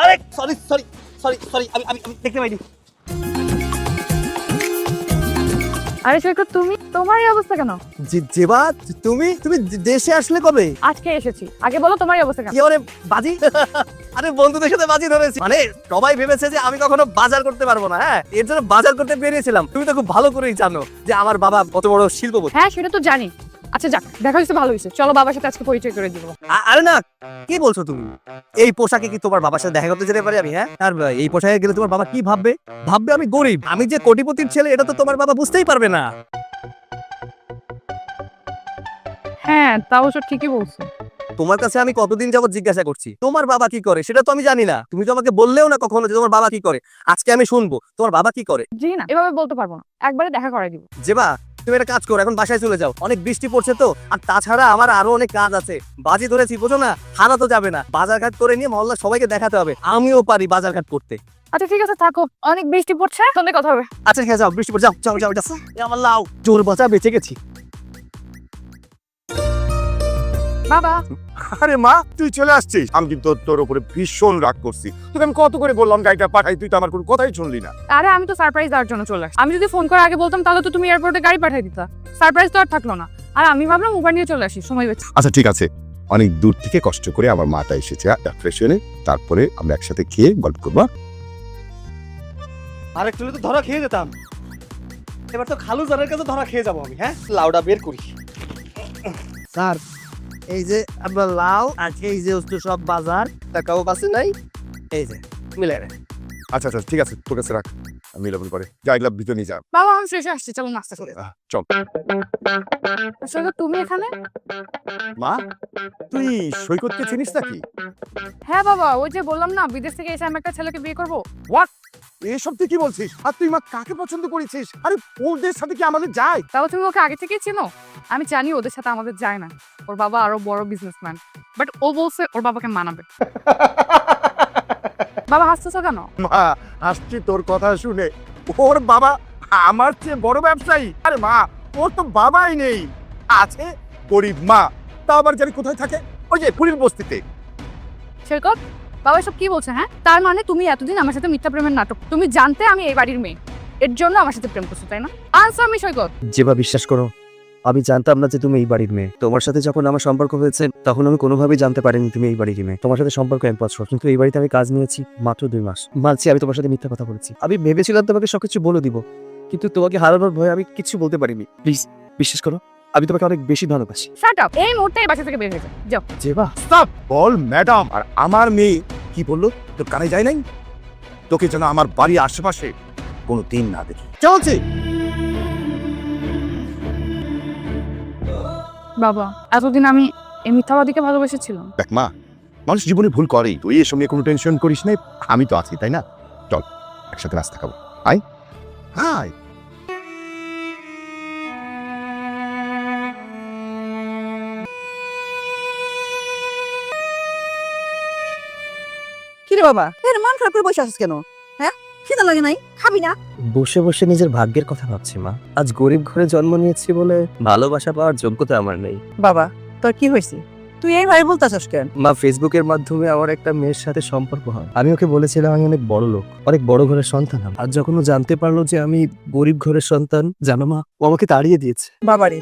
আরে sorry sorry sorry sorry আমি আমি আমি দেখতে পাইনি। আরে সৈকত, তুমি তোমার এই অবস্থা কেন? জেবা তুমি তুমি দেশে আসলে কবে? আজকে এসেছি। আগে বলো তোমার এই অবস্থা কেন? কি ওরে বাজি? আরে বন্ধুদের সাথে বাজি ধরেছি। মানে সবাই ভেবেছে যে আমি কখনো বাজার করতে পারবো না। হ্যাঁ, এর জন্য বাজার করতে বেরিয়েছিলাম। তুমি তো খুব ভালো করেই জানো যে আমার বাবা কত বড় শিল্পপতি। হ্যাঁ, সেটা তো জানি। আচ্ছা যাক, দেখা হয়েছে, ভালো হয়েছে। চলো বাবার সাথে আজকে পরিচয় করে দিব। আরে না, কি বলছো তুমি? এই পোশাকে কি তোমার বাবার সাথে দেখা করতে যেতে পারি আমি? হ্যাঁ, আর এই পোশাকে গেলে তোমার বাবা কি ভাববে? ভাববে আমি গরিব, আমি যে কোটিপতির ছেলে এটা তো তোমার বাবা বুঝতেই পারবে না। হ্যাঁ, তা অবশ্য ঠিকই বলছো। তোমার কাছে আমি কতদিন যাবত জিজ্ঞাসা করছি তোমার বাবা কি করে, সেটা তো আমি জানি না। তুমি তো আমাকে বললেও না কখনো যে তোমার বাবা কি করে। আজকে আমি শুনবো তোমার বাবা কি করে। জি না, এভাবে বলতে পারবো না, একবারে দেখা করাই দিব। যেবা তুমি একটা কাজ করো, এখন বাসায় চলে যাও, অনেক বৃষ্টি পড়ছে তো। আর তাছাড়া আমার আরো অনেক কাজ আছে। বাজি ধরেছি, বোঝো না, হারা তো যাবে না। বাজার ঘাট করে নিয়ে মহল্লার সবাইকে দেখাতে হবে আমিও পারি বাজার ঘাট করতে। আচ্ছা ঠিক আছে, থাকো, অনেক বৃষ্টি পড়ছে, সন্ধ্যে কথা হবে। আচ্ছা ঠিক আছে, যাও, বৃষ্টি পড়ছে, যাও যাও যাও যাও। এ আমার লাউ, জোর বাঁচা, বেঁচে গেছি। বাবা, আরে মা, তুই চলে আসছিস। আমি কিন্তু তোর উপরে ভীষণ রাগ করছি। তোকে আমি কত করে বললাম গাড়িটা পাঠাই, তুই তো আমার কোনো কথাই শুনলি না। আরে আমি তো সারপ্রাইজ দেওয়ার জন্য চলে আসছি। আমি যদি ফোন করে আগে বলতাম তাহলে তো তুমি এয়ারপোর্টে গাড়ি পাঠিয়ে দিতা। সারপ্রাইজ তো আর থাকলো না। আর আমি ভাবলাম উবার নিয়ে চলে আসি, সময় বেঁচে। আচ্ছা ঠিক আছে, অনেক দূর থেকে কষ্ট করে আমার মাটা এসেছে, ফ্রেশ হয়ে নে, তারপরে আমরা একসাথে খেয়ে গল্প করবো। আর একটু তো ধরা খেয়ে যেতাম। এবার তো খালু জানের কাছে ধরা খেয়ে যাবো আমি। হ্যাঁ, লাউটা বের করি। স্যার, এই যে আপনার লাউ, আজকে এই যে হচ্ছে সব বাজার, টাকাও কাছে নাই, এই যে মিলে রে। আচ্ছা আচ্ছা ঠিক আছে, তোর কাছে রাখ, আমি লেবল করে যাই, গ্লাভ ভিতরে নিয়ে যা। বাবা, আমি ফ্রেশ আসছি, চলো নাস্তা করে। চল। আসলে তুমি এখানে? মা, তুই সৈকতকে চিনিস নাকি? হ্যাঁ বাবা, ওই যে বললাম না, বিদেশ থেকে এসে আমি একটা ছেলেকে বিয়ে করবো। হোয়াট, এসব তুই কি বলছিস? আর তুই মা কাকে পছন্দ করেছিস? আরে ওদের সাথে কি আমাদের যায়? তাও তুমি ওকে আগে থেকেই চেনো? আমি জানি ওদের সাথে আমাদের যায় না। ওর বাবা আরো বড় বিজনেসম্যান, বাট ও বলছে ওর বাবাকে মানাবে। বাবা হাসতেছো কেন? মা, আসছি তোর কথা শুনে। ওর বাবা আমার চেয়ে বড় ব্যবসায়ী। আরে মা, ওর তো বাবাই নেই, আছে গরিব মা। তা আবার জানি কোথায় থাকে? ওই যে পুরীর বস্তিতে। সৈকত, বাবা সব কি বলছে? হ্যাঁ, তার মানে তুমি এতদিন আমার সাথে মিথ্যা প্রেমের নাটক, তুমি জানতে আমি এই বাড়ির মেয়ে, এর জন্য আমার সাথে প্রেম করছো, তাই না? আনসার মি সৈকত। যেবা বিশ্বাস করো, আমি জানতাম না যে তুমি এই বাড়ির মেয়ে। তোমার সাথে যখন আমার সম্পর্ক হয়েছে তখন আমি কোনোভাবেই জানতে পারিনি তুমি এই বাড়ির মেয়ে। তোমার সাথে সম্পর্ক 1 বছর, কিন্তু এই বাড়িতে আমি কাজ নিয়েছি মাত্র 2 মাস। মানছি আমি তোমার সাথে মিথ্যা কথা বলেছি। আমি ভেবেছিলাম তোমাকে সবকিছু বলে দিব, কিন্তু তোমাকে হারানোর ভয়ে আমি কিছু বলতে পারিনি। প্লিজ বিশ্বাস করো, আমি তোমাকে অনেক বেশি ভালোবাসি। শাট আপ, এই মুহূর্তে এই বাসা থেকে বের হয়ে যাও, যাও। যেবা স্টপ, বল ম্যাডাম। আর আমার মেয়ে কি বললো তোর কানে যায় নাই? তোকে যেন আমার বাড়ির আশেপাশে কোনো দিন না দেখি। চলছে। বাবা, এতদিন আমি এই মিথ্যাবাদীকে ভালোবেসেছিলাম। দেখ মা, মানুষ জীবনে ভুল করেই। তুই এসব নিয়ে কোনো টেনশন করিস না, আমি তো আছি, তাই না? চল একসাথে নাস্তা খাবো, আয়। হাই। কি রে বাবা, এর মন খারাপ করে বসে আছিস কেন? হ্যাঁ, খিদা লাগে নাই? খাবি না? বসে বসে নিজের ভাগ্যের কথা ভাবছি মা। আজ গরিব ঘরে জন্ম নিয়েছি বলে ভালোবাসা পাওয়ার যোগ্যতা আমার নেই। বাবা, তোর কি হয়েছে? তুই এইভাবে বলতেছিস কেন? মা, ফেসবুকের মাধ্যমে আমার একটা মেয়ের সাথে সম্পর্ক হয়। আমি ওকে বলেছিলাম আমি অনেক বড় লোক, অনেক বড় ঘরের সন্তান। আর যখন ও জানতে পারলো যে আমি গরিব ঘরের সন্তান, জানো মা, ও আমাকে তাড়িয়ে দিয়েছে। বাবারে,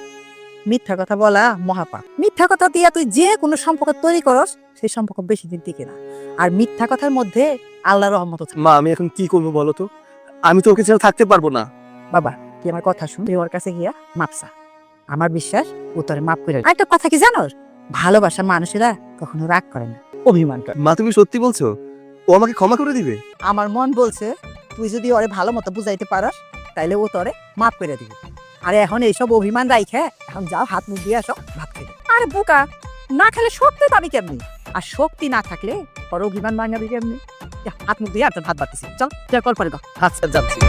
মিথ্যা কথা বলা মহাপাপ। মিথ্যা কথা দিয়া তুই যে কোনো সম্পর্ক তৈরি করস, সেই সম্পর্ক বেশি দিন টিকে না। আর মিথ্যা কথার মধ্যে আল্লাহর রহমত আছে। মা, আমি এখন কি করবো বলো তো? আমি তো ওকে ছাড়া থাকতে পারবো না। বাবা, তুই আমার কথা শুন, তুই ওর কাছে গিয়া মাপ চা। আমার বিশ্বাস ও তোরে মাপ করে। আর একটা কথা কি জানোস? ভালোবাসার মানুষেরা কখনো রাগ করে না, অভিমান করে। মা, তুমি সত্যি বলছো? ও আমাকে ক্ষমা করে দিবে? আমার মন বলছে তুই যদি ওরে ভালো মতো বুঝাইতে পারস, তাইলে ও তোরে মাফ করে দিবে। আরে এখন এইসব অভিমান রাইখে এখন যাও, হাত মুখ দিয়ে আসো, ভাত খেতে। আরে বোকা, না খেলে শক্তি পাবি কেমনি? আর শক্তি না থাকলে ওর অভিমান ভাঙাবি কেমনি? যা, হাত মুখ দিয়ে আর তোর ভাত বাড়তেছি, চল যা, কল পরে গো। আচ্ছা, যাচ্ছি।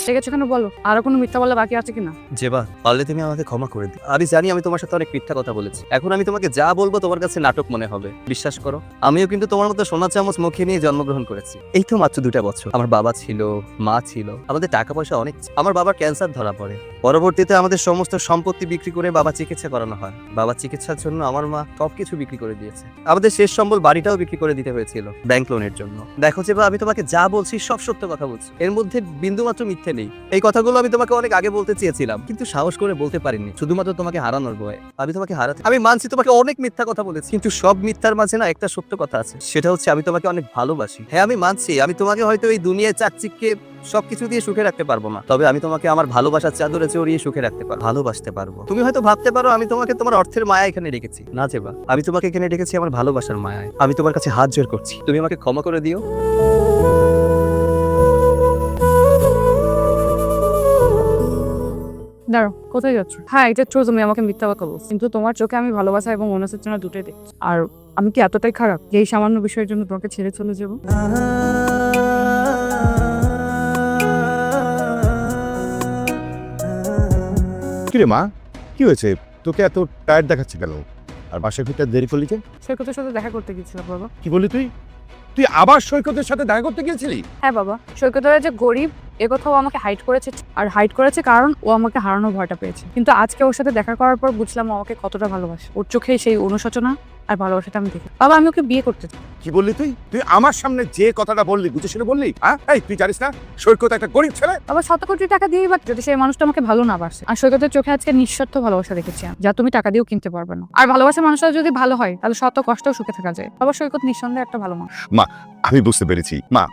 দেখেছো কেন বলো, আরো কোনো মিথ্যা বলা বাকি আছে কিনা? জেবা, পারলে তুমি আমাকে ক্ষমা করে দিও। আমি জানি আমি তোমার সাথে অনেক মিথ্যা কথা বলেছি। এখন আমি তোমাকে যা বলবো তোমার কাছে নাটক মনে হবে। বিশ্বাস করো, আমিও কিন্তু তোমার মতো সোনা চামচ মুখে নিয়ে জন্মগ্রহণ করেছি। এই তো মাত্র 2টা বছর। আমার বাবা ছিল, মা ছিল, আমাদের টাকা পয়সা অনেক ছিল। আমার বাবার ক্যান্সার ধরা পড়ে। পরবর্তীতে আমাদের সমস্ত সম্পত্তি বিক্রি করে বাবা চিকিৎসা করানো হয়। বাবার চিকিৎসার জন্য আমার মা সবকিছু বিক্রি করে দিয়েছে। আমাদের শেষ সম্বল বাড়িটাও বিক্রি করে দিতে হয়েছিল ব্যাংক লোনের জন্য। দেখো যে আমি তোমাকে যা বলছি সব সত্য কথা বলছি, এর মধ্যে বিন্দুমাত্র মিথ্যে নেই। এই কথাগুলো আমি তোমাকে অনেক আগে বলতে চেয়েছিলাম, কিন্তু সাহস করে বলতে পারিনি, শুধুমাত্র তোমাকে হারানোর ভয়ে। আমি তোমাকে হারাতে, আমি মানছি তোমাকে অনেক মিথ্যা কথা বলেছি, কিন্তু সব মিথ্যার মাঝে না একটা সত্য কথা আছে, সেটা হচ্ছে আমি তোমাকে অনেক ভালোবাসি। হ্যাঁ আমি মানছি, আমি তোমাকে হয়তো এই দুনিয়ায় চাকচিক্যে সবকিছু দিয়ে সুখে রাখতে পারবো না, তবে আমি তোমাকে আমার ভালোবাসার চাদরে চড়িয়ে সুখে রাখতে পারবো, ভালোবাসতে পারবো। তুমি হয়তো ভাবতে পারো আমি তোমাকে তোমার অর্থের মায়া এখানে রেখেছি। না জেবা, আমি তোমাকে এখানে রেখেছি আমার ভালোবাসার মায়ায়। আমি তোমার কাছে হাত জোড় করছি, তুমি আমাকে ক্ষমা করে দিও। দাঁড়ো, কোথায় যাচ্ছ? হ্যাঁ, এটা ট্রু, তুমি আমাকে মিথ্যা কথা বলছো, কিন্তু তোমার চোখে আমি ভালোবাসা এবং অনুশোচনা দুটোই দেখছি। আর আমি কি এতটাই খারাপ যে এই সামান্য বিষয়ের জন্য তোমাকে ছেড়ে চলে যাবো? কিরে মা, কি হয়েছে? তোকে এত টায়ার্ড দেখাচ্ছে কেন? আর বাসায় ফিরতে দেরি করলি যে? সৈকতের সাথে দেখা করতে গেছিলাম বাবা। কি বলি তুই? তুই আবার সৈকতের সাথে দেখা করতে গিয়েছিলি? হ্যাঁ বাবা, সৈকতের যে গরিব এ কথাও আমাকে হাইড করেছে, আর হাইড করেছে কারণ ও আমাকে হারানোর ভয়টা পেয়েছে। কিন্তু আজকে ওর সাথে দেখা করার পর বুঝলাম ও আমাকে কতটা ভালোবাসে। ওর চোখে সেই অনুশোচনা আর ভালোবাসাটা আমি দেখি। বাবা, আমি ওকে বিয়ে করতে চাই। কি বললি তুই? তুই আমার সামনে যে কথাটা বললি বুঝে শুনে বললি? হ্যাঁ, এই তুই জানিস না সৈকত একটা গরিব ছেলে? বাবা, 100 কোটি টাকা দিয়েই বা যদি সেই মানুষটা আমাকে ভালো না বাসে। আর সৈকতের চোখে আজকে নিঃস্বার্থ ভালোবাসা দেখেছি আমি, যা তুমি টাকা দিয়েও কিনতে পারবে না। আর ভালোবাসা মানুষটা যদি ভালো হয় তাহলে শত কষ্টও সুখে থাকা যায়। বাবা, সৈকত নিঃসন্দেহে একটা ভালো মানুষ। আমি বুঝতে পেরেছি মা।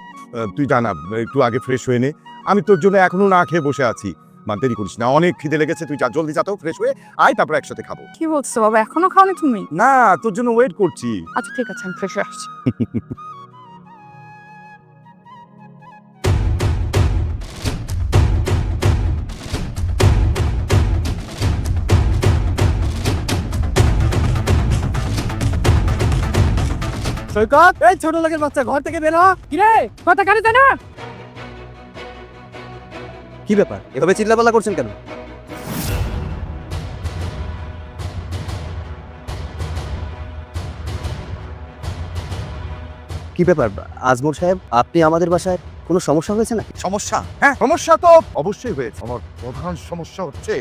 তুই জানা একটু আগে ফ্রেশ হয়ে নে, আমি তোর জন্য এখনো না খেয়ে বসে আছি। মা দেরি করিস না, অনেক খিদে লেগেছে। তুই যা, জলদি যা তো, ফ্রেশ হয়ে আয়, তারপর একসাথে খাবো। কি বলছো বাবা, এখনো খাওনি তুমি? না, তোর জন্য ওয়েট করছি। আচ্ছা ঠিক আছে, আমি ফ্রেশ হয়ে আসছি। সৈকত, এই ছোট লোকের বাচ্চা, ঘর থেকে বের হ। কিরে, কথা কানে না? কি ব্যাপার, এভাবে চিল্লাপাল্লা করছেন কেন? কি ব্যাপার আজমল সাহেব, আপনি আমাদের বাসায় কোনো সমস্যা হয়েছে নাকি? সমস্যা? হ্যাঁ, সমস্যা তো অবশ্যই হয়েছে। আমার প্রধান সমস্যা হচ্ছে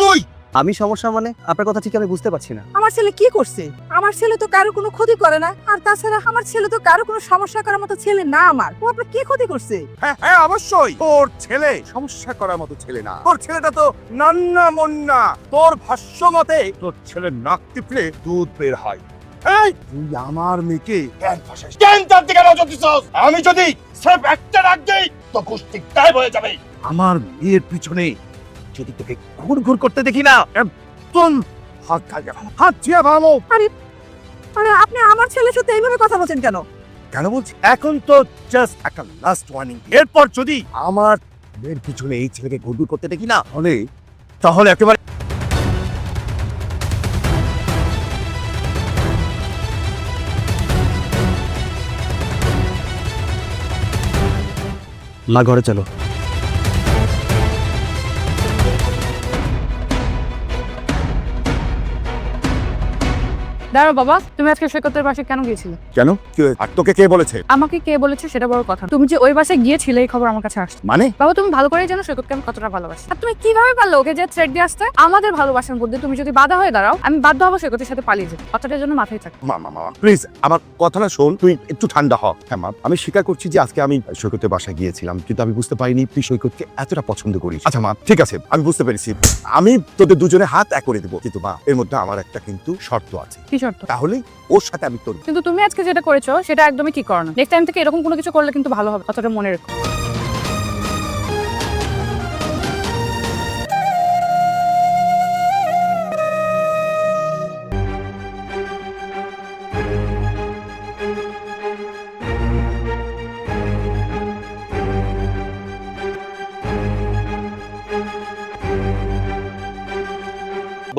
তুই। আমি সমস্যা মানে? আপনার কথা ঠিক আমি বুঝতে পারছি না। আমার ছেলে কি করছে? আমার ছেলে তো কারো কোনো ক্ষতি করে না। আর তাছাড়া আমার ছেলে তো কারো কোনো সমস্যা করার মতো ছেলে না। আমার ও আপনার কি ক্ষতি করছে? হ্যাঁ হ্যাঁ, অবশ্যই। তোর ছেলে সমস্যা করার মতো ছেলে না। তোর ছেলেটা তো নান্না মুন্না। তোর ভাষ্য মতে তোর ছেলে নাক টিপলে দুধ বের হয়। এই তুই আমার মেয়েকে কেন ফাঁসাস? কেন তার দিকে নজর দিছস? আমি যদি স্রেফ একটা রাগ দেই তো কুস্তি গায়েব হয়ে যাবে। আমার মেয়ের পিছনে যদি তোকে ঘুরঘুর করতে দেখি না, একদম হাত খাই গেল। হাত ছিয়া ভালো। আরে আপনি আমার ছেলের সাথে এইভাবে কথা বলছেন কেন? কেন বলছি? এখন তো জাস্ট একটা লাস্ট ওয়ার্নিং। এরপর যদি আমার মেয়ের পিছনে এই ছেলেকে ঘুরঘুর করতে দেখি না, তাহলে একেবারে মা, ঘরে চলো। দাঁড়াও বাবা, তুমি আজকে সৈকতের বাসায় কেন গিয়েছিলে? কেন? কি হয়েছে? আর তোকে কে বলেছে? আমাকে কে বলেছে সেটা বড় কথা, তুমি যে ওই বাসায় গিয়েছিলে এই খবর আমার কাছে আসছে। মানে বাবা, তুমি ভালো করেই জানো সৈকতকে আমি কতটা ভালোবাসি। আর তুমি কিভাবে পারলে ওকে যে থ্রেট দিয়ে আসতে? আমাদের ভালোবাসার মধ্যে তুমি যদি বাধা হয়ে দাঁড়াও, আমি বাধ্য হবো সৈকতের সাথে পালিয়ে যেতে। কথাটার জন্য মাথায় থাক। মা প্লিজ আমার কথাটা শোন, তুই একটু ঠান্ডা হ। হ্যাঁ মা, আমি স্বীকার করছি যে আজকে আমি সৈকতের বাসায় গিয়েছিলাম, কিন্তু আমি বুঝতে পারিনি তুই সৈকতকে এতটা পছন্দ করিস। আচ্ছা মা, ঠিক আছে, আমি বুঝতে পেরেছি। আমি তোদের দুজনে হাত এক করে দেবো, কিন্তু মা এর মধ্যে আমার একটা কিন্তু শর্ত আছে। কি শর্ত? তাহলে ওর সাথে আমি তোর। কিন্তু তুমি আজকে যেটা করেছো সেটা একদমই ঠিক করো না। নেক্সট টাইম থেকে এরকম কোনো কিছু করলে কিন্তু ভালো হবে, কথাটা মনে রেখো।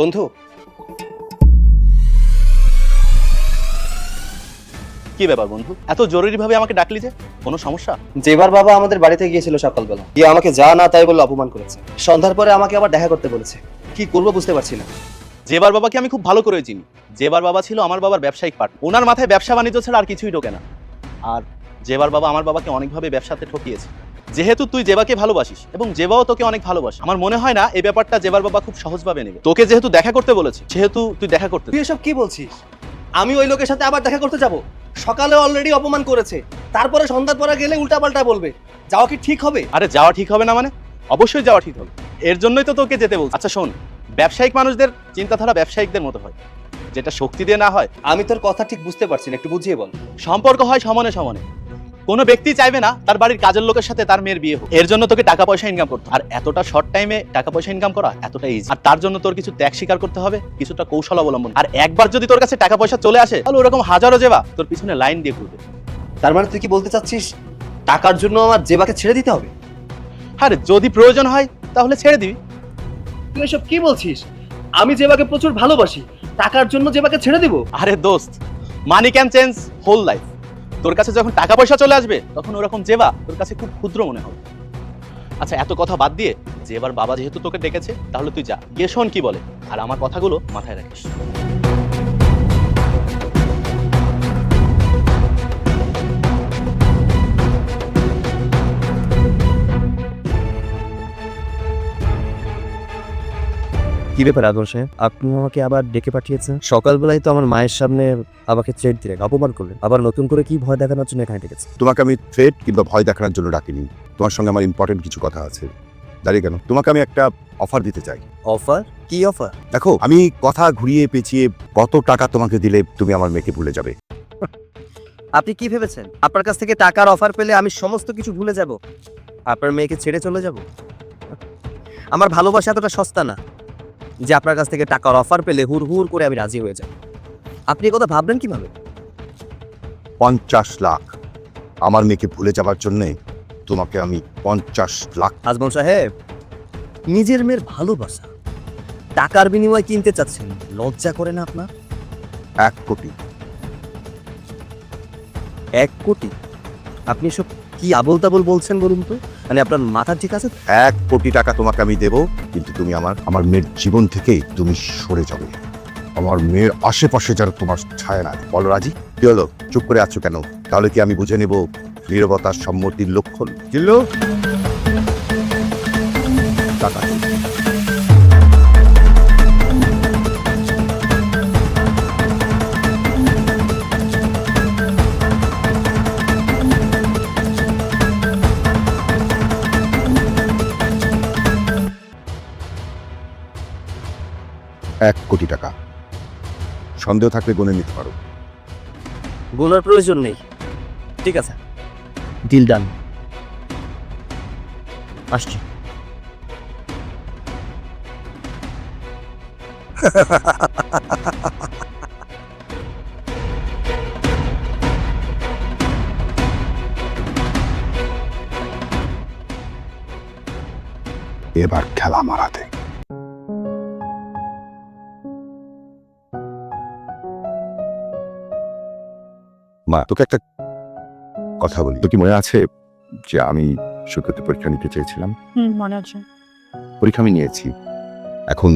বন্ধু, কি ব্যাপার বন্ধু, এত জরুরি ভাবে আমাকে ডাকলি যে? কোনো সমস্যা? যেবার বাবা আমাদের বাড়িতে গিয়েছিল সকালবেলা, গিয়ে আমাকে যা না তাই বলে অপমান করেছে। সন্ধ্যার পরে আমাকে আবার দেখা করতে বলেছে। কি করবো বুঝতে পারছি না। জেবার বাবাকে আমি খুব ভালো করে চিনি। জেবার বাবা ছিল আমার বাবার ব্যবসায়িক পার্ট। ওনার মাথায় ব্যবসা বাণিজ্য ছাড়া আর কিছুই ঢোকে না। আর জেবার বাবা আমার বাবাকে অনেকভাবে ব্যবসাতে ঠকিয়েছে। যেহেতু তুই জেবাকে ভালোবাসিস এবং জেবাও তোকে অনেক ভালোবাসে, আমার মনে হয় না এই ব্যাপারটা জেবার বাবা খুব সহজভাবে নেবে। তোকে যেহেতু দেখা করতে বলেছে, সেহেতু তুই দেখা করতে। তুই এসব কি বলছিস? আমি ওই লোকের সাথে আবার দেখা করতে যাব? সকালে অলরেডি অপমান করেছে, তারপরে সন্ধ্যার পরে গেলে উল্টাপাল্টা বলবে। যাওয়া কি ঠিক হবে? আরে যাওয়া ঠিক হবে না মানে? অবশ্যই যাওয়া ঠিক হবে। এর জন্যই তো তোকে যেতে বলছি। আচ্ছা শোন, ব্যবসায়িক মানুষদের চিন্তাধারা ব্যবসায়িকদের মতো হয়, যেটা শক্তি দিয়ে না হয়। আমি তোর কথা ঠিক বুঝতে পারছি না, একটু বুঝিয়ে বল। সম্পর্ক হয় সমানে সমানে। কোনো ব্যক্তি চাইবে না তার বাড়ির কাজের লোকের সাথে তার মেয়ের বিয়ে হোক। এর জন্য তোকে টাকা পয়সা ইনকাম করতে হবে। আর এতটা শর্ট টাইমে টাকা পয়সা ইনকাম করা এতটা ইজি। আর তার জন্য তোর কিছু ত্যাগ স্বীকার করতে হবে, কিছুটা কৌশল অবলম্বন। আর একবার যদি তোর কাছে টাকা পয়সা চলে আসে, তাহলে ওরকম হাজারো জেবা তোর পিছনে লাইন দিয়ে ঘুরবে। তার মানে তুই কি বলতে চাচ্ছিস টাকার জন্য আমার জেবাকে ছেড়ে দিতে হবে? আরে যদি প্রয়োজন হয় তাহলে ছেড়ে দিবি। তুই এসব কি বলছিস? আমি জেবাকে প্রচুর ভালোবাসি, টাকার জন্য জেবাকে ছেড়ে দিব? আরে দোস্ত, money can change whole life. তোর কাছে যখন টাকা পয়সা চলে আসবে, তখন ওরকম জেবা তোর কাছে খুব ক্ষুদ্র মনে হবে। আচ্ছা এত কথা বাদ দিয়ে, জেবার বাবা যেহেতু তোকে ডেকেছে, তাহলে তুই যা, গিয়ে শোন কি বলে। আর আমার কথাগুলো মাথায় রাখিস। কি ব্যাপার আদর সাহেব, আপনি আমাকে আবার ডেকে পাঠিয়েছেন? সকালবেলায় তো আমার মায়ের সামনে আমাকে থ্রেট দিলেন, অপমান করলেন, আবার নতুন করে কি ভয় দেখানোর জন্য এখানে ডেকেছেন? তোমাকে আমি থ্রেট কিংবা ভয় দেখানোর জন্য ডাকিনি। তোমার সঙ্গে আমার ইম্পর্টেন্ট কিছু কথা আছে। দাঁড়িয়ে কেন? তোমাকে আমি একটা অফার দিতে চাই। অফার? কি অফার? দেখো, আমি কথা ঘুরিয়ে পেঁচিয়ে কত টাকা তোমাকে দিলে তুমি আমার মেয়েকে ভুলে যাবে? আপনি কি ভেবেছেন আপনার কাছ থেকে টাকার অফার পেলে আমি সমস্ত কিছু ভুলে যাব, আপনার মেয়েকে ছেড়ে চলে যাব? আমার ভালোবাসা এতটা সস্তা না যে আপনার কাছ থেকে টাকার অফার পেলে হুড় হুড় করে আমি রাজি হয়ে যাব। আপনি কথা ভাবলেন কিভাবে? 50 লাখ। আমার মেয়েকে ভুলে যাবার জন্যে তোমাকে আমি 50 লাখ। আজমল সাহেব, নিজের মেয়ের ভালোবাসা টাকার বিনিময়ে কিনতে চাচ্ছেন, লজ্জা করে না আপনার? 1 কোটি। 1 কোটি? আপনি সব কি আবোল তাবোল বলছেন বলুন তো? মানে আপনার মাথা ঠিক আছে? 1 কোটি টাকা তোমাকে আমি দেবো, কিন্তু তুমি আমার মেয়ের জীবন থেকে তুমি সরে যাবে। আমার মেয়ের আশেপাশে যেন তোমার ছায়া না। বলো রাজি? কি হলো, চুপ করে আছো কেন? তাহলে কি আমি বুঝে নেব নীরবতার সম্মতির লক্ষণ? জিল্লু, টাকা দিন। এক কোটি টাকা। সন্দেহ থাকলে গুনে নিতে পারো। বলার প্রয়োজন নেই। ঠিক আছে, ডিল ডান। আসছি। এবার খেলা মারাতে। মা, তোকে একটা কথা বলি। তো কি মনে আছে যে আমি সৈকতে পরীক্ষা নিতে চেয়েছিলাম? মনে আছে। পরীক্ষা আমি নিয়েছি। এখন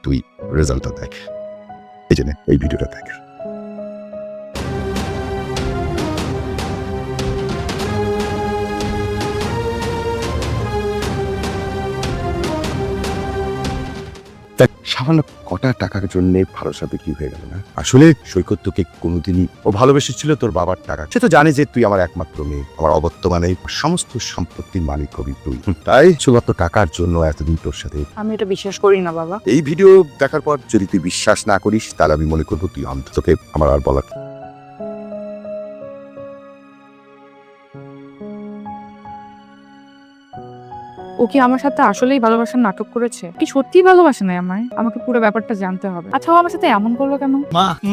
তুই রেজাল্টটা দেখ। এই জন্য এই ভিডিওটা দেখ। দেখ, সামান্য কটা টাকার জন্য ভরসা বিক্রি হয়ে গেল না। আসলে সৈকত তোকে কোনোদিনই, ও ভালোবেসেছিল তোর বাবার টাকা। সে তো জানে যে তুই আমার একমাত্র মেয়ে, আমার অবর্তমানে সমস্ত সম্পত্তির মালিক হবি তুই। তাই শুধুমাত্র টাকার জন্য এতদিন তোর সাথে। আমি এটা বিশ্বাস করি না বাবা। এই ভিডিও দেখার পর যদি তুই বিশ্বাস না করিস, তাহলে আমি মনে করবো তুই অন্ধ। তোকে আমার আর বলার। ও কি আমার সাথে আসলেই ভালোবাসার নাটক করেছে? কি সত্যিই ভালোবাসে না আমায়? আমাকে পুরো ব্যাপারটা জানতে হবে। আচ্ছা ও আমার সাথে এমন করলো কেন?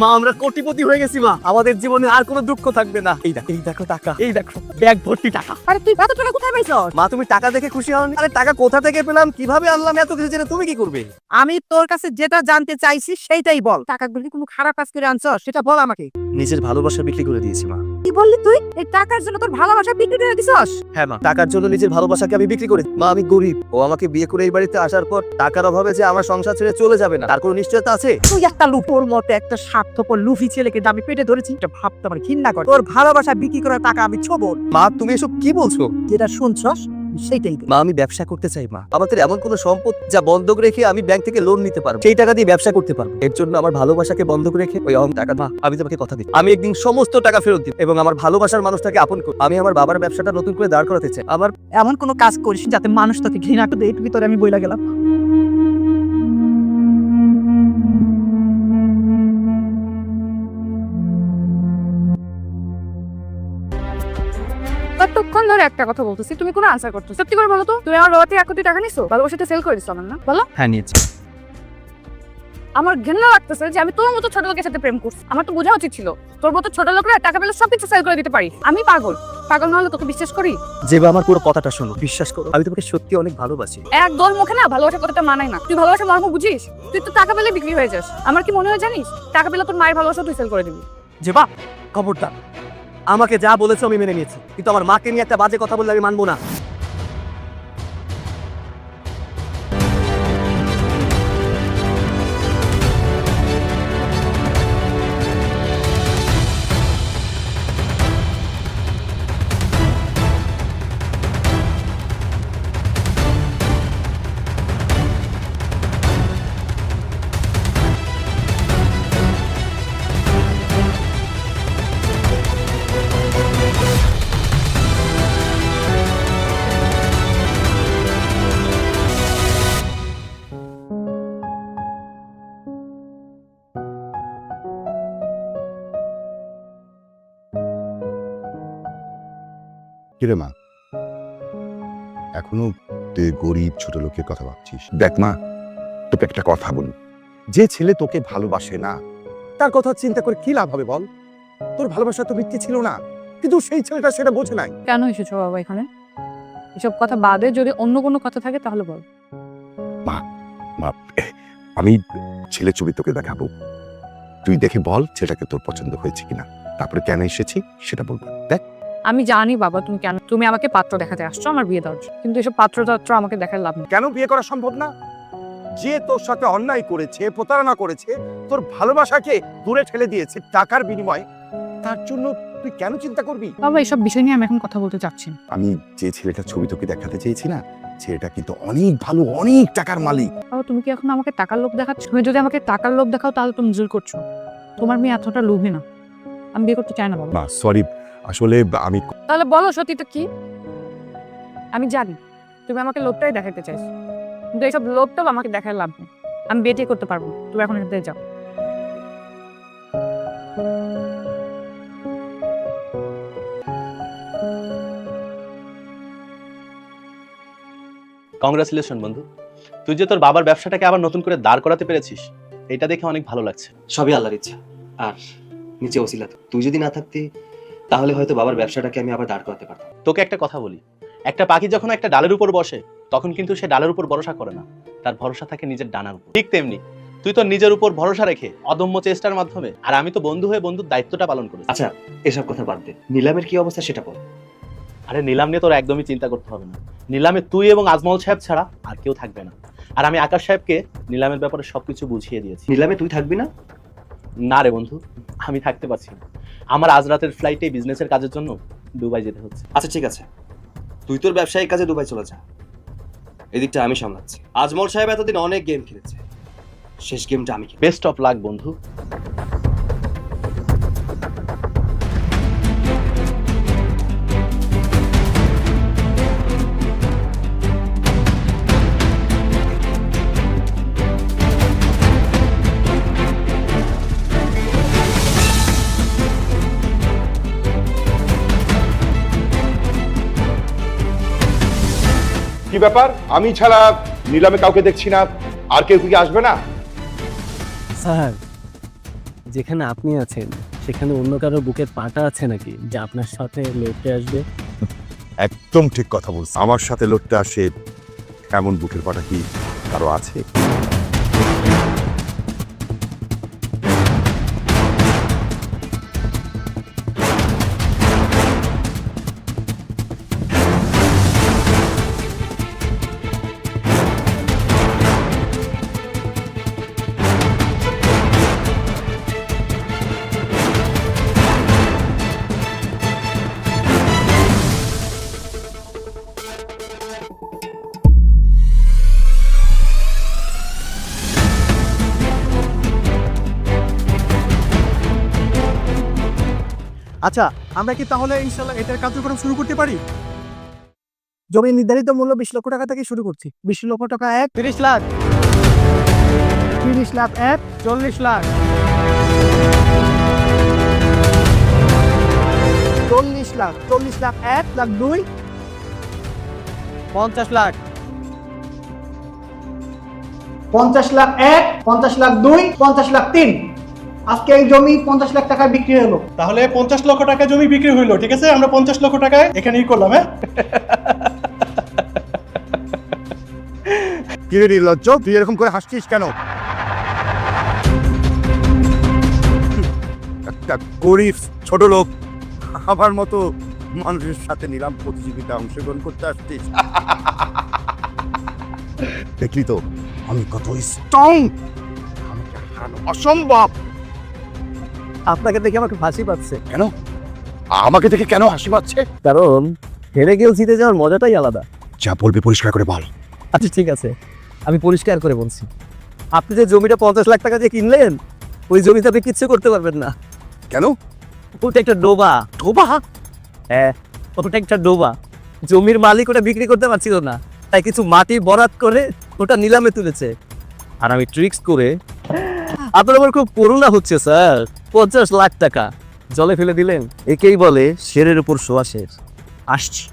মা আমরা কোটিপতি হয়ে গেছি মা, আমাদের জীবনে আর কোনো দুঃখ থাকবে না। এই দেখো টাকা, এই দেখো ব্যাগ ভর্তি টাকা। আরে তুই এত টাকা কোথায় পাইছস? মা তুমি টাকা দেখে খুশি হওনি? আরে টাকা কোথা থেকে পেলাম, কিভাবে আনলাম, এত কিছু জেনে তুমি কি করবে? আমি তোর কাছে যেটা জানতে চাইছি সেইটাই বল। টাকাগুলো কি কোনো খারাপ কাজ করে আনছস সেটা বল আমাকে। নিজের ভালোবাসা বিক্রি করে দিয়েছি মা। কি বললি তুই? এই টাকার জন্য তোর ভালোবাসা বিক্রি করে দিছস? হ্যাঁ মা, টাকার জন্য নিজের ভালোবাসাকে আমি বিক্রি করে মা, আমি গরিব। ও আমাকে বিয়ে করে এই বাড়িতে আসার পর টাকার অভাবে যে আমার সংসার ছেড়ে চলে যাবে না তার কোনো নিশ্চয়তা আছে? তুই একটা লুপোর মতো একটা স্বার্থপর লুফি ছেলেকে আমি পেটে ধরেছি, এটা ভাবতে আমার ঘৃণা করে। তোর ভালোবাসা বিক্রি করার টাকা আমি ছোবর। মা তুমি এসব কি বলছো? যেটা শুনছস সেইটাই দে। মা আমি ব্যবসা করতে চাই মা, আমাদের এমন কোনো সম্পদ যা বন্ধক রেখে আমি ব্যাংক থেকে লোন নিতে পারবো, সেই টাকা দিয়ে ব্যবসা করতে পারবো। এর জন্য আমার ভালোবাসাকে বন্ধক রেখে ওই টাকা মা, আমি তোমাকে কথা দিই আমি একদিন সমস্ত টাকা ফেরত দিব এবং আমার ভালোবাসার মানুষটাকে আপন করব। আমি আমার বাবার ব্যবসাটা নতুন করে দাঁড় করাতে চাই। আমার এমন কোনো কাজ করিস যাতে মানুষ তোকে ঘৃণা করে। এইটুকু তোরে আমি বইলা গেলাম। কতক্ষণ ধরে একটা কথা বলতেছি, তুমি কোনো আনসার করতেছো? সত্যি করে বলো তো, তুমি আমার বাবা থেকে 1 কোটি টাকা নিছো? ভালোবাসাটা সেল করে দিছো আমার না? বলো। হ্যাঁ নিয়েছি। আমার ঘৃণা লাগতেছে যে আমি তোর মতো ছোট লোকের সাথে প্রেম করছি। আমার তো বোঝা উচিত ছিল তোর মতো ছোট লোকরা টাকা পেলে সবকিছু সেল করে দিতে পারি। আমি পাগল না হলে তোকে বিশ্বাস করি? যে বা আমার পুরো কথাটা শোনো, বিশ্বাস করো আমি তোমাকে সত্যি অনেক ভালোবাসি। এক দোল মুখে না ভালোবাসার কথাটা মানায় না। তুই ভালোবাসা মর্ম বুঝিস? তুই তো টাকা পেলে বিক্রি হয়ে যাস। আমার কি মনে হয় জানিস, টাকা পেলে তোর মায়ের ভালোবাসা তুই সেল করে দিবি। যে বা খবরদার, আমাকে যা বলেছো আমি মেনে নিয়েছি, কিন্তু আমার মাকে নিয়ে একটা বাজে কথা বললে আমি মানবো না। কিরে মা, এখনো তুই গরিব ছোট লোকের কথা ভাবছিস? দেখ মা, তোকে একটা কথা বলি, যে ছেলে তোকে ভালোবাসে না তার কথা চিন্তা করে কি লাভ হবে বল? তোর ভালোবাসা তো মিথ্যে ছিল না, কিন্তু সেই ছেলেটা সেটা বোঝে নাই। কেন এসেছো বাবা এখানে? এসব কথা বাদে যদি অন্য কোনো কথা থাকে তাহলে বল। মা, আমি ছেলে ছবি তোকে দেখাবো, তুই দেখে বল ছেলেটাকে তোর পছন্দ হয়েছে কিনা, তারপরে কেন এসেছি সেটা বলবো। দেখ আমি জানি বাবা তুমি আমাকে পাত্র দেখাতে আসছো আমার বিয়ে দেওয়ার জন্য, কিন্তু এসব পাত্র আমাকে দেখার লাভ নেই। কেন বিয়ে করা সম্ভব না? যে তোর সাথে অন্যায় করেছে, প্রতারণা করেছে, তোর ভালোবাসাকে দূরে ঠেলে দিয়েছে টাকার বিনিময়ে, তার জন্য তুই কেন চিন্তা করবি? বাবা এসব বিষয় নিয়ে আমি এখন কথা বলতে চাচ্ছি না। আমি যে ছেলেটার ছবি তোকে দেখাতে চেয়েছি না, ছেলেটা কিন্তু অনেক ভালো, অনেক টাকার মালিক। বাবা তুমি কি এখন আমাকে টাকার লোভ দেখাচ্ছ? তুমি যদি আমাকে টাকার লোভ দেখাও তাহলে তুমি জোর করছো। তোমার মেয়ে এতটা লোভী না, আমি বিয়ে করতে চাই না বাবা। না সরি, আসলে আমি তাহলে বলো সত্যিটা কি? আমি জানি তুমি আমাকে লোভটাই দেখাতে চাইছো, কিন্তু এইসব লোভটাও আমাকে দেখার লাভ নেই। আমি বিয়ে করতে পারবো না। তুমি এখন এখান থেকে যাও। কংগ্রাচুলেশন বন্ধু, তুই যে তোর বাবার ব্যবসাটাকে আবার নতুন করে দাঁড় করাতে পেরেছিস, এটা দেখে অনেক ভালো লাগছে। সবই আল্লাহর ইচ্ছা। আর নিচে ওসিলা তুই যদি না থাকতি তাহলে হয়তো বাবার ব্যবসাটাকে আমি আবার দাঁড় করাতে পারতাম। তোকে একটা কথা বলি, একটা পাখি যখন একটা ডালের উপর বসে তখন কিন্তু সে ডালের উপর ভরসা করে না, তার ভরসা থাকে নিজের ডানার উপর। ঠিক তেমনি তুই তো নিজের উপর ভরসা রেখে অদম্য চেষ্টার মাধ্যমে, আর আমি তো বন্ধু হয়ে বন্ধুর দায়িত্বটা পালন করেছি। আচ্ছা এসব কথা বাদ দে, নিলামের কি অবস্থা সেটা বল। আরে নিলাম নিয়ে তোর একদমই চিন্তা করতে হবে না, নিলামে তুই এবং আজমল সাহেব ছাড়া আর কেউ থাকবে না। আর আমি আকাশ সাহেবকে নিলামের ব্যাপারে সবকিছু বুঝিয়ে দিয়েছি। নিলামে তুই থাকবি না? না রে বন্ধু, আমি থাকতে পারছি না, আমার আজ রাতের ফ্লাইটে বিজনেসের কাজের জন্য দুবাই যেতে হচ্ছে। আচ্ছা ঠিক আছে, তুই তোর ব্যবসায়িক কাজে দুবাই চলে যা, এদিকটা আমি সামলাচ্ছি। আজমল সাহেব এতদিন অনেক গেম খেলেছে, শেষ গেমটা আমি খেলি। বেস্ট অফ লাক বন্ধু। কি ব্যাপার, আমি ছাড়া নিলামে কাউকে দেখছি না, আর কেউ কি আসবে না? স্যার, যেখানে আপনি আছেন সেখানে অন্য কারো বুকের পাটা আছে নাকি যে আপনার সাথে লড়তে আসবে? একদম ঠিক কথা বলছি, আমার সাথে লড়তে আসে এমন বুকের পাটা কি কারো আছে? আচ্ছা, আমরা কি তাহলে ইনশাল্লাহ এটার কার্যক্রম শুরু করতে পারি? জমির নির্ধারিত মূল্য 20 লক্ষ টাকা থেকে শুরু করছি। 20 লক্ষ টাকা 30 লাখ, 30 লাখ 40 লাখ, 40 লাখ, 40 লাখ 1 লাখ 2, 50 লাখ, 50 লাখ 1, 50 লাখ 2, 50 লাখ 3। আজকে এই জমি 50 লাখ টাকায় বিক্রি হলো। তাহলে 50 লক্ষ টাকা জমি বিক্রি হইলো, ঠিক আছে? আমরা 50 লক্ষ টাকায় এখানেই করলাম, হ্যাঁ? কি রে নির্লজ্জ, তুই এরকম করে হাসছিস কেন? একটা গরিব ছোট লোক আমার মতো মানুষের সাথে নিলাম প্রতিযোগিতা অংশগ্রহণ করতে আসছিস। দেখলি তো আমি কত স্ট্রং, আমাকে হারানো অসম্ভব। আপনাকে দেখে আমাকে হাসি পাচ্ছে। কেন আমাকে দেখে কেন হাসি পাচ্ছে? কারণ হেরে গেলেও জিতে যাওয়ার মজাটাই আলাদা। যা বলবি পরিষ্কার করে বল। আচ্ছা ঠিক আছে, আমি পরিষ্কার করে বলছি। আপনি যে জমিটা 50 লাখ টাকা দিয়ে কিনলেন, ওই জমিতে আপনি কিচ্ছু করতে পারবেন না। কেন? ওটা একটা ডোবা। ডোবা? হ্যাঁ, ওটা একটা ডোবা। জমির মালিক ওটা বিক্রি করতে পারছিল না, তাই কিছু মাটি বরাদ করে ওটা নিলামে তুলেছে। আর আমি ট্রিক্স করে, আপনার আমার খুব করুণা হচ্ছে স্যার। 50 লাখ টাকা জলে ফেলে দিলেন। একেই বলে শেরের উপর শোয়া শের। আসছি।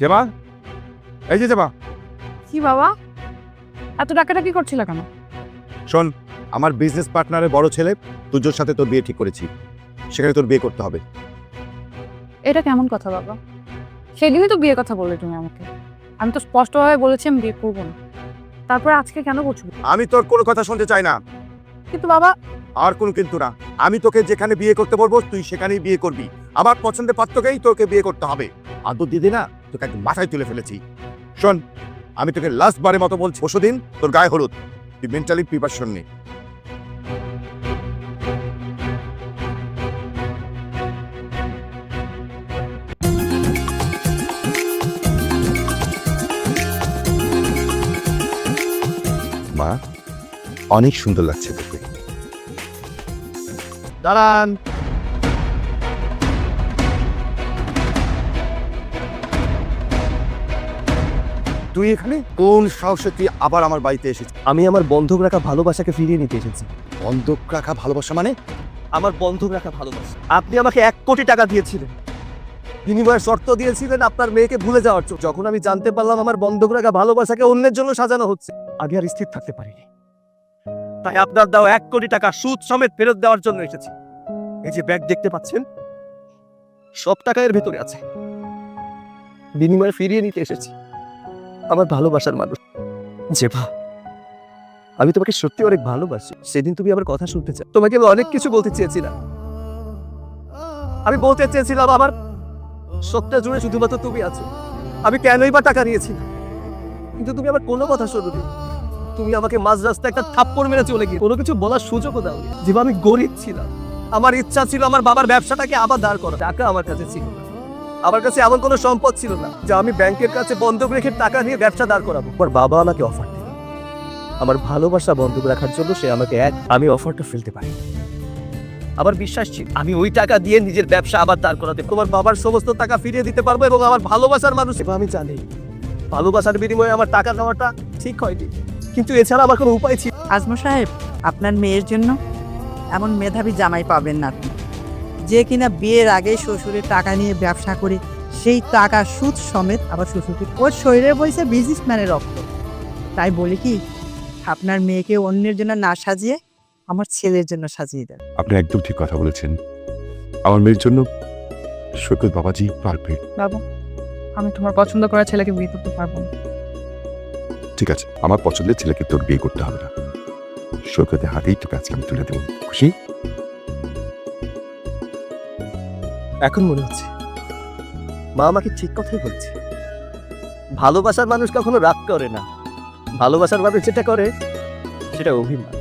জেমা, এই যে জেমা, কি বাবা, এত টাকাটা কি করছিল কেন? শোন, আমার বিজনেস পার্টনারের বড় ছেলে তুজোর সাথে তোর বিয়ে ঠিক করেছি, সেখানে তোর বিয়ে করতে হবে। এটা কেমন কথা বাবা? সেদিনই তো বিয়ের কথা বললে তুমি আমাকে। আমি তো স্পষ্টভাবে বলেছি আমি বিয়ে করবো না। তারপর আজকে কেন বলছো? আমি তোর কোনো কথা শুনতে চাই না। কিন্তু বাবা, আর কোনো কিন্তু না। আমি তোকে যেখানে বিয়ে করতে বলবো তুই সেখানেই বিয়ে করবি। আমার পছন্দের পাত্রকেই তোকে বিয়ে করতে হবে। আদর দিদি না, তোকে একদম মাথায় তুলে ফেলেছি। শোন, আমি তোকে লাস্ট বারের মতো বলছি, পরশুদিন তোর গায়ে হলুদ, তুই মেন্টালি প্রিপারেশন নে। মা, অনেক সুন্দর লাগছে তোকে। দাঁড়ান। তুই এখানে কোন সাহসে তুই আবার আমার বাড়িতে এসেছিস? আমি আমার বন্ধক রাখা ভালোবাসাকে ফিরিয়ে নিতে এসেছি। বন্ধক রাখা ভালোবাসা মানে? আমার বন্ধক রাখা ভালোবাসা। আপনি আমাকে 1 কোটি টাকা দিয়েছিলেন, বিনিময়ের শর্ত দিয়েছিলেন আপনার মেয়েকে ভুলে যাওয়ার জন্য। যখন আমি জানতে পারলাম আমার বন্ধক রাখা ভালোবাসাকে অন্যের জন্য সাজানো হচ্ছে, আগে আর স্থির থাকতে পারিনি। তাই আপনার দাও 1 কোটি টাকা সুদ সমেত ফেরত দেওয়ার জন্য এসেছি। এই যে ব্যাগ দেখতে পাচ্ছেন, সব টাকা এর ভেতরে আছে। বিনিময়ে ফিরিয়ে নিতে এসেছি আমার ভালোবাসার মানুষ। জেবা, আমি তোমাকে সত্যি অনেক ভালোবাসি। সেদিন তুমি আমার কথা শুনতে চাও, তোমাকে আমি অনেক কিছু বলতে চেয়েছিলাম। আমি বলতে চেয়েছিলাম আমার সবটা জুড়ে শুধুমাত্র তুমি আছো। আমি কেনই বা টাকা নিয়েছি, কিন্তু তুমি আমার কোনো কথা শোনোনি। তুমি আমাকে মাঝ রাস্তায় একটা থাপ্পড় মেরে চলে গিয়ে কোনো কিছু বলার সুযোগও দাওনি। যেভাবে আমি গরিব ছিলাম, আমার ইচ্ছা ছিল আমার বাবার ব্যবসাটাকে আবার দাঁড় করা। টাকা আমার কাছে ছিল না, আমার কাছে এমন কোনো সম্পদ ছিল না যা আমি ব্যাংকের কাছে বন্ধক রেখে টাকা নিয়ে ব্যবসা দাঁড় করাবো। আমার বাবা আমাকে অফার দিল, আমার ভালোবাসা বন্ধক রাখার জন্য সে আমাকে আমি অফারটা ফেলতে পারি। আমার বিশ্বাস ছিল আমি ওই টাকা দিয়ে নিজের ব্যবসা আবার দাঁড় করাতে, তোমার বাবার সমস্ত টাকা ফিরিয়ে দিতে পারবো এবং আমার ভালোবাসার মানুষ। এবার আমি জানি ভালোবাসার বিনিময়ে আমার টাকা নেওয়াটা ঠিক হয়নি, কিন্তু এছাড়া আমার কোনো উপায় ছিল। আজম সাহেব, আপনার মেয়ের জন্য এমন মেধাবী জামাই পাবেন না আপনি, যে কিনা বিয়ের আগে শ্বশুরের টাকা নিয়ে ব্যবসা করে সেই টাকা সুদ সমেত আবার শ্বশুরকে, ওর শরীরে বইছে বিজনেসম্যানের রক্ত। তাই বলি কি, আপনার মেয়েকে অন্যের জন্য না সাজিয়ে আমার ছেলের জন্য সাজিয়ে দেন। আপনি একদম ঠিক কথা বলেছেন। আমার মেয়ের জন্য সৈকত বাবাজি পারফেক্ট। বাবা, আমি তোমার পছন্দ করা ছেলেকে বিয়ে করতে পারবো না। ঠিক আছে, আমার পছন্দের ছেলেকে তোর বিয়ে করতে হবে না। সৈকতের হাতেই তোকে আজকে আমি তুলে দেবো। খুশি? এখন মনে হচ্ছে মা আমাকে ঠিক কথাই বলছে। ভালোবাসার মানুষ কখনো রাগ করে না, ভালোবাসার মানুষ যেটা করে সেটা অভিমান।